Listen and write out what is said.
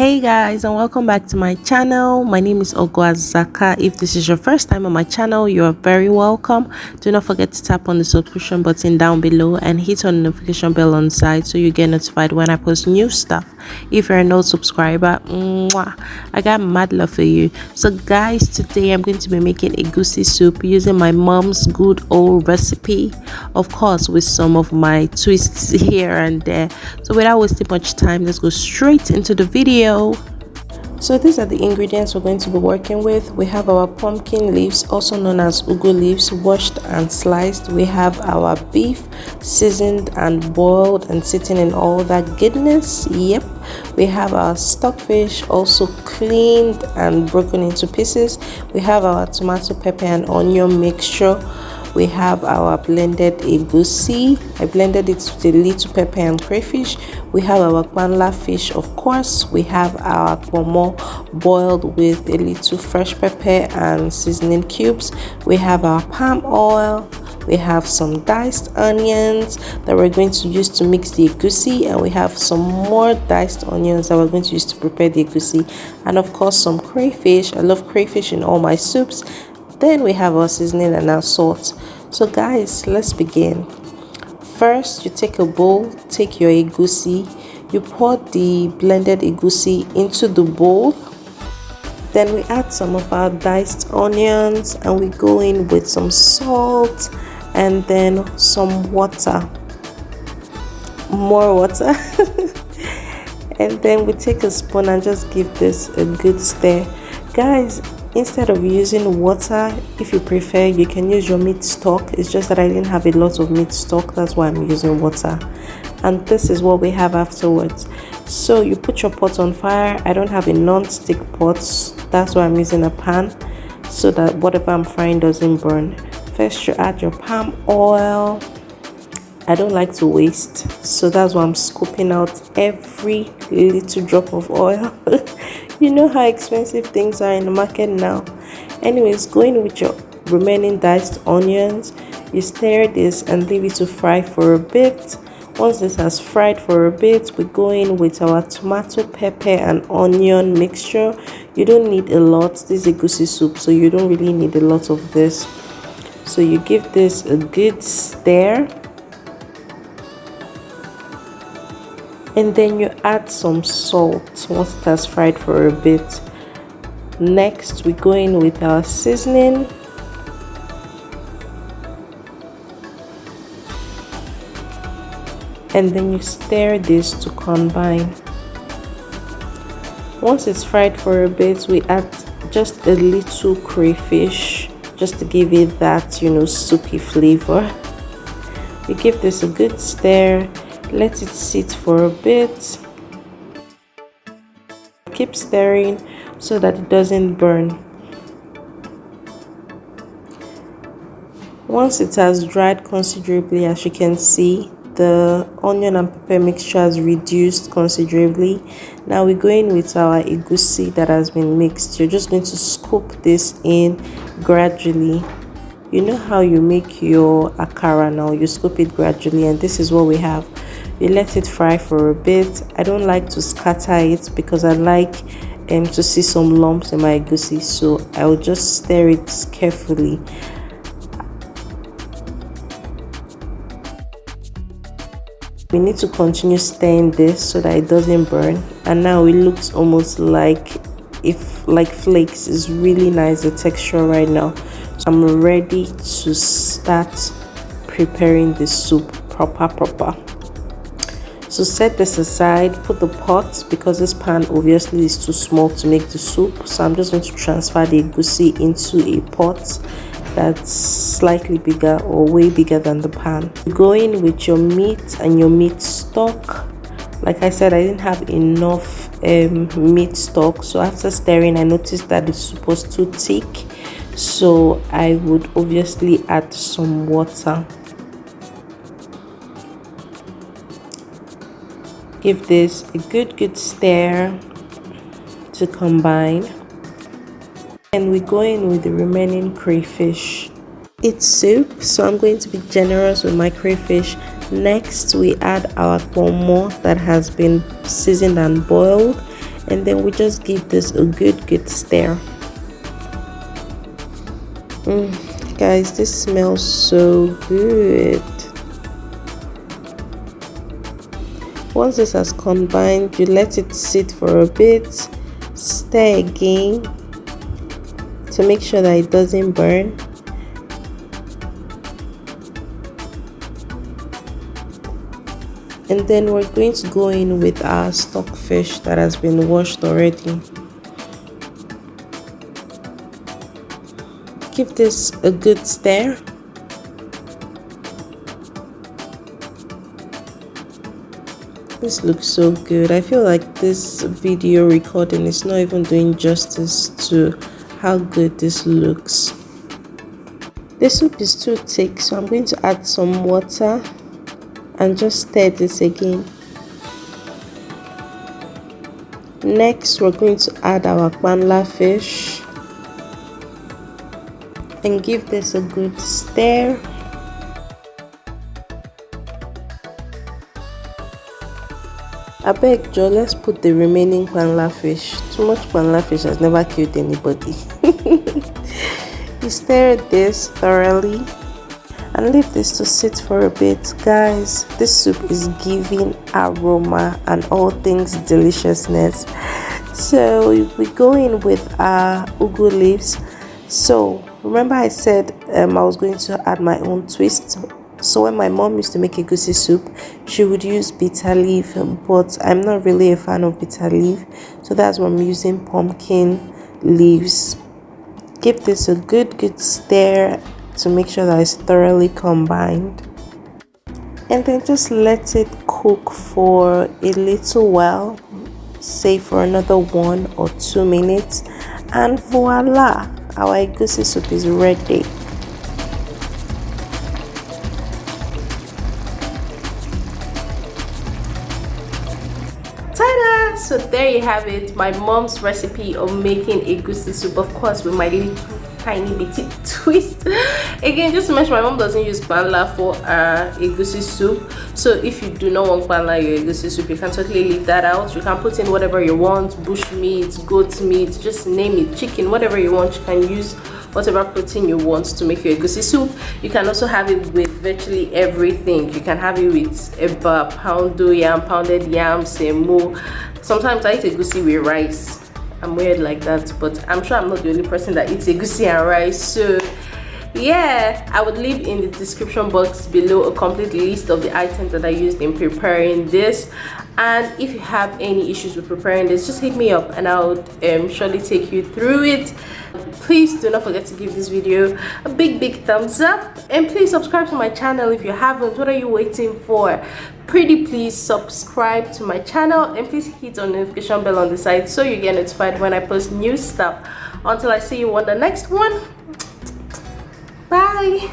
Hey guys, and welcome back to my channel. My name is Zaka. If this is your first time on my channel, you are very welcome. Do not forget to tap on the subscription button down below and hit on the notification bell on the side so you get notified when I post new stuff. If you're a no subscriber, I got mad love for you. So guys, today I'm going to be making egusi soup using my mom's good old recipe, of course with some of my twists here and there. So without wasting much time, let's go straight into the video. So these are the ingredients we're going to be working with. We have our pumpkin leaves, also known as ugwu leaves, washed and sliced. We have our beef, seasoned and boiled and sitting in all that goodness. Yep. We have our stockfish, also cleaned and broken into pieces. We have our tomato, pepper and onion mixture. We have our blended egusi. I blended it with a little pepper and crayfish. We have our Kpanla fish, of course. We have our Kpomo boiled with a little fresh pepper and seasoning cubes. We have our palm oil. We have some diced onions that we're going to use to mix the egusi, and we have some more diced onions that we're going to use to prepare the egusi, and of course some crayfish. I love crayfish in all my soups. Then we have our seasoning and our salt. So guys, let's begin. First, you take a bowl, take your egusi, you pour the blended egusi into the bowl. Then we add some of our diced onions and we go in with some salt and then some water, more water. And then we take a spoon and just give this a good stir. Guys, instead of using water, if you prefer, you can use your meat stock. It's just that I didn't have a lot of meat stock, that's why I'm using water. And this is what we have afterwards. So you put your pot on fire. I don't have a non-stick pot, that's why I'm using a pan, so that whatever I'm frying doesn't burn. First, you add your palm oil. I don't like to waste, so that's why I'm scooping out every little drop of oil. You know how expensive things are in the market now. Anyways, go in with your remaining diced onions. You stir this and leave it to fry for a bit. Once this has fried for a bit, we go in with our tomato, pepper and onion mixture. You don't need a lot. This is egusi soup, so you don't really need a lot of this. So you give this a good stir. And then you add some salt once it has fried for a bit. Next, we go in with our seasoning. And then you stir this to combine. Once it's fried for a bit, we add just a little crayfish just to give it that, soupy flavor. We give this a good stir. Let it sit for a bit. Keep stirring so that it doesn't burn. Once it has dried considerably, as you can see, the onion and pepper mixture has reduced considerably. Now we go in with our egusi that has been mixed. You're just going to scoop this in gradually. You know how you make your akara now, you scoop it gradually, and this is what we have. You let it fry for a bit. I don't like to scatter it because I like to see some lumps in my egusi, so I will just stir it carefully. We need to continue stirring this so that it doesn't burn. And now it looks almost like flakes. It's really nice, the texture right now. So I'm ready to start preparing the soup proper. So set this aside, put the pot, because this pan obviously is too small to make the soup. So I'm just going to transfer the egusi into a pot that's slightly bigger or way bigger than the pan. Go in with your meat and your meat stock. Like I said, I didn't have enough meat stock, so after stirring I noticed that the soup was too thick, so I would obviously add some water. Give this a good stir to combine. And we go in with the remaining crayfish. It's soup, so I'm going to be generous with my crayfish. Next, we add our Kpomo that has been seasoned and boiled. and then we just give this a good stir. Guys, this smells so good. Once this has combined, you let it sit for a bit, stir again to make sure that it doesn't burn. And then we're going to go in with our stockfish that has been washed already. Give this a good stir. This looks so good. I feel like this video recording is not even doing justice to how good this looks. The soup is too thick, so I'm going to add some water and just stir this again. Next, we're going to add our Kpanla fish and give this a good stir. Abeg Joe, let's put the remaining Kpanla fish. Too much Kpanla fish has never killed anybody. You stir this thoroughly and leave this to sit for a bit. Guys, this soup is giving aroma and all things deliciousness. So we go in with our ugwu leaves. So remember I said I was going to add my own twist. So when my mom used to make egusi soup, she would use bitter leaf, but I'm not really a fan of bitter leaf, so that's why I'm using pumpkin leaves. Give this a good stir to make sure that it's thoroughly combined, and then just let it cook for a little while, say for another 1 or 2 minutes, and voila, our egusi soup is ready. Ta-da! So there you have it, my mom's recipe of making egusi soup, of course with my little tiny bitty twist. Again, just to mention, my mom doesn't use Kpanla for egusi soup, so if you do not want Kpanla in your egusi soup, you can totally leave that out. You can put in whatever you want, bush meat, goat meat, just name it, chicken, whatever you want. You can use whatever protein you want to make your egusi soup. You can also have it with virtually everything. You can have it with eba, poundo yam, pounded yam, semo. Sometimes I eat egusi with rice. I'm weird like that, but I'm sure I'm not the only person that eats egusi and rice. So yeah, I would leave in the description box below a complete list of the items that I used in preparing this. And if you have any issues with preparing this, just hit me up and I'll surely take you through it. Please do not forget to give this video a big thumbs up, and please subscribe to my channel if you haven't. What are you waiting for? Pretty please subscribe to my channel, and please hit on the notification bell on the side so you get notified when I post new stuff. Until I see you on the next one, bye.